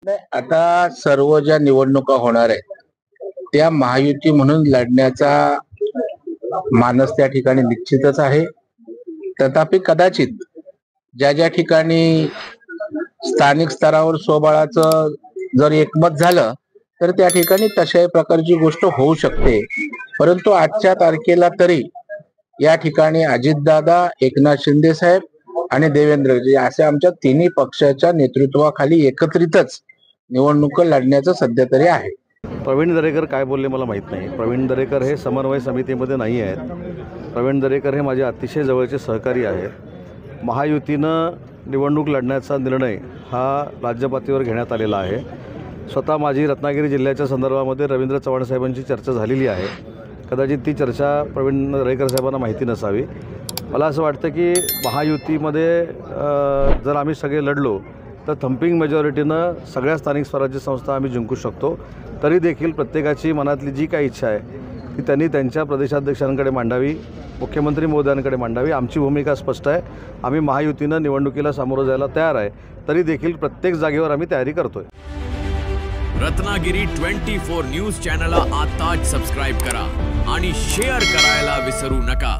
नाही, आता सर्व ज्या निवडणुका होणार आहेत त्या महायुती म्हणून लढण्याचा मानस त्या ठिकाणी निश्चितच आहे. तथापि कदाचित ज्या ज्या ठिकाणी स्थानिक स्तरावर स्वबळाचं जर एकमत झालं तर त्या ठिकाणी तशा प्रकारची गोष्ट होऊ शकते. परंतु आजच्या तारखेला तरी या ठिकाणी अजितदादा, एकनाथ शिंदे साहेब आणि देवेंद्रजी असे आमच्या तिन्ही पक्षाच्या नेतृत्वाखाली एकत्रितच निवडणूक लढण्याचं सध्या तरी आहे. प्रवीण दरेकर काय बोलले मला माहीत नाही. प्रवीण दरेकर हे समन्वय समितीमध्ये नाही आहेत. प्रवीण दरेकर हे माझे अतिशय जवळचे सहकारी आहेत. महायुतीनं निवडणूक लढण्याचा निर्णय हा राज्यपातळीवर घेण्यात आलेला आहे. स्वतः माझी रत्नागिरी जिल्ह्याच्या संदर्भामध्ये रवींद्र चव्हाण साहेबांची चर्चा झालेली आहे. कदाचित ती चर्चा प्रवीण दरेकर साहेबांना माहिती नसावी. मला असं वाटतं की महायुतीमध्ये जर आम्ही सगळे लढलो तर थम्पिंग मेजॉरिटीनं सगळ्या स्थानिक स्वराज्य संस्था आम्ही जिंकू शकतो. तरी देखील प्रत्येकाची मनातली जी काही इच्छा आहे ती त्यांनी त्यांच्या प्रदेशाध्यक्षांकडे मांडावी, मुख्यमंत्री महोदयांकडे मांडावी. आमची भूमिका स्पष्ट आहे. आम्ही महायुतीनं निवडणुकीला सामोरं जायला तयार आहे. तरी देखील प्रत्येक जागेवर आम्ही तयारी करतोय. रत्नागिरी 24 न्यूज चॅनलला आताच सबस्क्राइब करा आणि शेअर करायला विसरू नका.